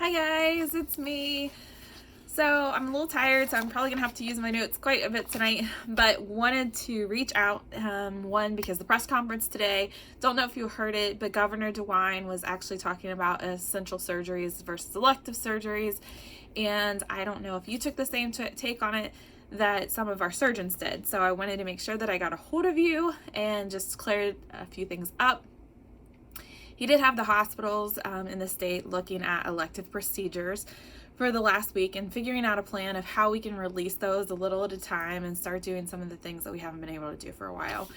Hi guys, it's me. So I'm a little tired, so I'm probably gonna have to use my notes quite a bit tonight, but wanted to reach out, one, because the press conference today, don't know if you heard it, but Governor DeWine was actually talking about essential surgeries versus elective surgeries, and I don't know if you took the same take on it that some of our surgeons did. So I wanted to make sure that I got a hold of you and just cleared a few things up. He did have the hospitals in the state looking at elective procedures for the last week and figuring out a plan of how we can release those a little at a time and start doing some of the things that we haven't been able to do for a while.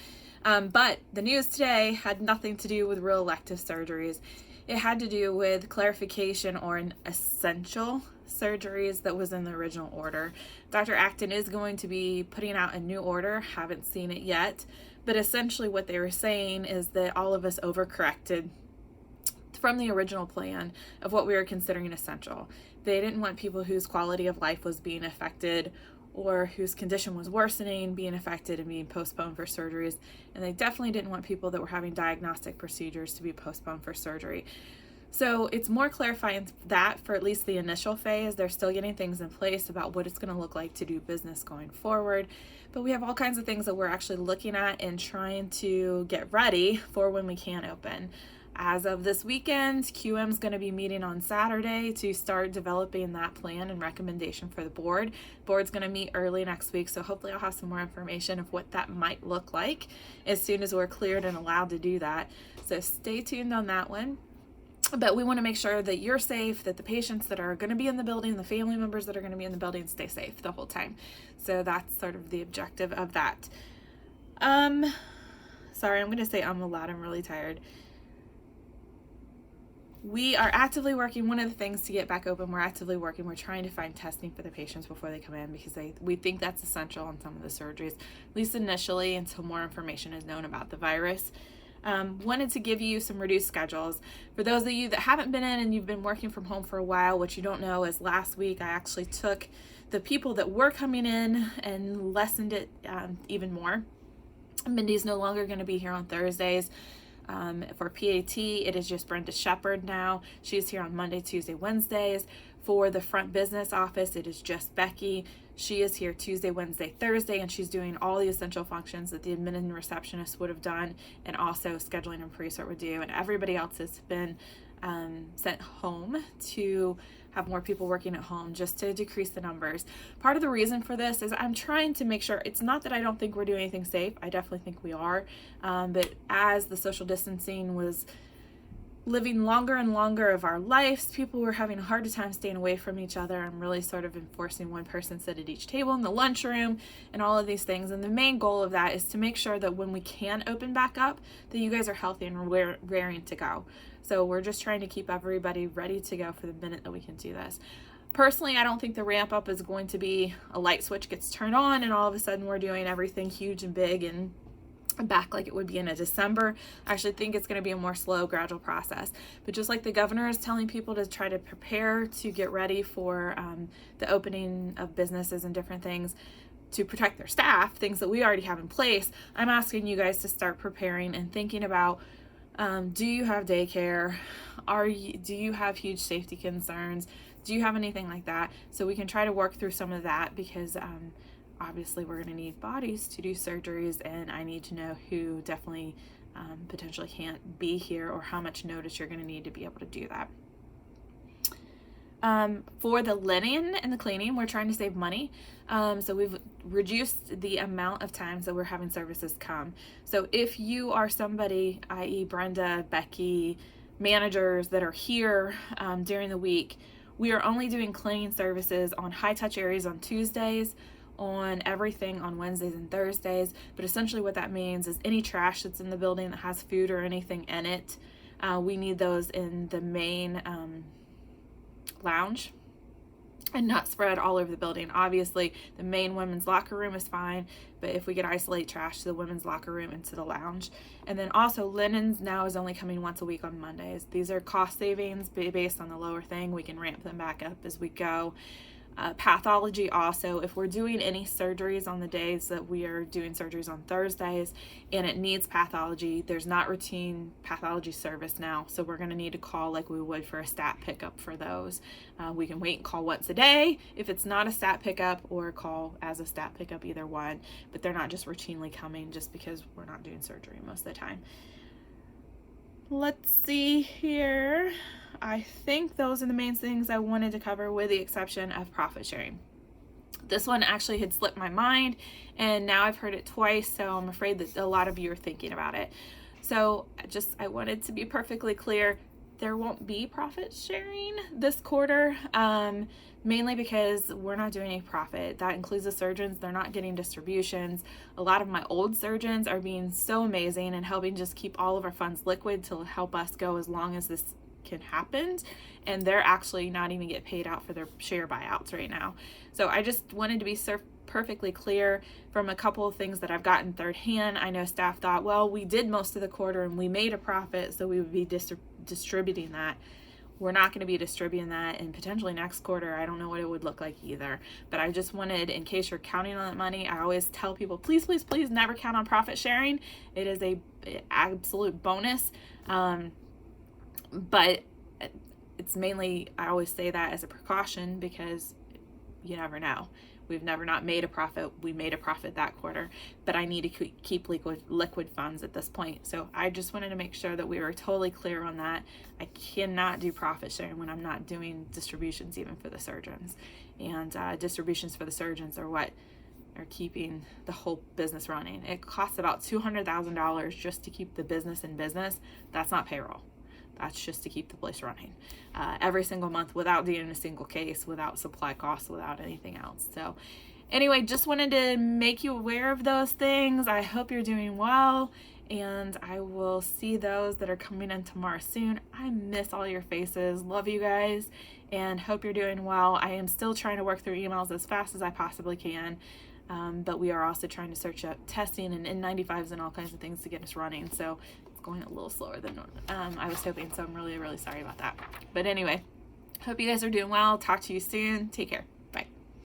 But the news today had nothing to do with real elective surgeries. It had to do with clarification or an essential surgeries that was in the original order. Dr. Acton is going to be putting out a new order. Haven't seen it yet, but essentially what they were saying is that all of us overcorrected from the original plan of what we were considering essential. They didn't want people whose quality of life was being affected or whose condition was worsening being affected and being postponed for surgeries. And they definitely didn't want people that were having diagnostic procedures to be postponed for surgery. So it's more clarifying that for at least the initial phase. They're still getting things in place about what it's going to look like to do business going forward. But we have all kinds of things that we're actually looking at and trying to get ready for when we can open. As of this weekend, QM is going to be meeting on Saturday to start developing that plan and recommendation for the board. Board's going to meet early next week, so hopefully I'll have some more information of what that might look like as soon as we're cleared and allowed to do that. So stay tuned on that one. But we want to make sure that you're safe, that the patients that are going to be in the building, the family members that are going to be in the building stay safe the whole time. So that's sort of the objective of that. Sorry, I'm going to say a lot. I'm really tired. We are actively working. One of the things to get back open, we're trying to find testing for the patients before they come in because we think that's essential on some of the surgeries, at least initially, until more information is known about the virus. Wanted to give you some reduced schedules. For those of you that haven't been in and you've been working from home for a while, what you don't know is last week I actually took the people that were coming in and lessened it even more. Mindy's no longer going to be here on Thursdays. For PAT, it is just Brenda Shepard now. She's here on Monday, Tuesday, Wednesdays. For the front business office, it is just Becky. She is here Tuesday, Wednesday, Thursday, and she's doing all the essential functions that the admin and receptionist would have done, and also scheduling and pre-cert would do. And everybody else has been sent home to have more people working at home just to decrease the numbers. Part of the reason for this is I'm trying to make sure, it's not that I don't think we're doing anything safe. I definitely think we are. But as the social distancing was living longer and longer of our lives, people were having a harder time staying away from each other. I'm really sort of enforcing one person sit at each table in the lunchroom and all of these things. And the main goal of that is to make sure that when we can open back up, that you guys are healthy and raring to go. So we're just trying to keep everybody ready to go for the minute that we can do this. Personally, I don't think the ramp up is going to be a light switch gets turned on and all of a sudden we're doing everything huge and big and back like it would be in a December. I actually think it's going to be a more slow, gradual process. But just like the governor is telling people to try to prepare to get ready for the opening of businesses and different things to protect their staff, things that we already have in place, I'm asking you guys to start preparing and thinking about, do you have daycare? Do you have huge safety concerns? Do you have anything like that? So we can try to work through some of that because obviously we're going to need bodies to do surgeries, and I need to know who definitely potentially can't be here or how much notice you're going to need to be able to do that. For the linen and the cleaning, we're trying to save money. So we've reduced the amount of times that we're having services come. So if you are somebody, i.e. Brenda, Becky, managers that are here during the week, we are only doing cleaning services on high touch areas on Tuesdays, on everything on Wednesdays and Thursdays. But essentially what that means is any trash that's in the building that has food or anything in it, we need those in the main lounge and not spread all over the building. Obviously the main women's locker room is fine, but if we could isolate trash to the women's locker room into the lounge. And then also linens now is only coming once a week on Mondays. These are cost savings based on the lower thing. We can ramp them back up as we go. Pathology also, if we're doing any surgeries on the days that we are doing surgeries on Thursdays and it needs pathology, there's not routine pathology service now, so we're going to need to call like we would for a stat pickup for those. We can wait and call once a day if it's not a stat pickup, or call as a stat pickup, either one, but they're not just routinely coming just because we're not doing surgery most of the time. Let's see here. I think those are the main things I wanted to cover, with the exception of profit sharing. This one actually had slipped my mind, and now I've heard it twice, so I'm afraid that a lot of you are thinking about it. So I wanted to be perfectly clear. There won't be profit sharing this quarter, mainly because we're not doing any profit. That includes the surgeons. They're not getting distributions. A lot of my old surgeons are being so amazing and helping just keep all of our funds liquid to help us go as long as this can happen, and they're actually not even get paid out for their share buyouts right now. So I just wanted to be perfectly clear from a couple of things that I've gotten third hand. I know staff thought, well, we did most of the quarter and we made a profit, so we would be distributing that. We're not going to be distributing that, and potentially next quarter, I don't know what it would look like either. But I just wanted, in case you're counting on that money, I always tell people, please, please, please never count on profit sharing. It is a absolute bonus. But it's mainly, I always say that as a precaution, because you never know. We've never not made a profit. We made a profit that quarter, but I need to keep liquid funds at this point. So I just wanted to make sure that we were totally clear on that. I cannot do profit sharing when I'm not doing distributions, even for the surgeons. And distributions for the surgeons are what are keeping the whole business running. It costs about $200,000 just to keep the business in business. That's not payroll. That's just to keep the place running every single month, without doing a single case, without supply costs, without anything else. So anyway, just wanted to make you aware of those things. I hope you're doing well, and I will see those that are coming in tomorrow soon. I miss all your faces. Love you guys, and hope you're doing well. I am still trying to work through emails as fast as I possibly can. But we are also trying to search up testing and N95s and all kinds of things to get us running. So it's going a little slower than I was hoping. So I'm really, really sorry about that. But anyway, hope you guys are doing well. Talk to you soon. Take care.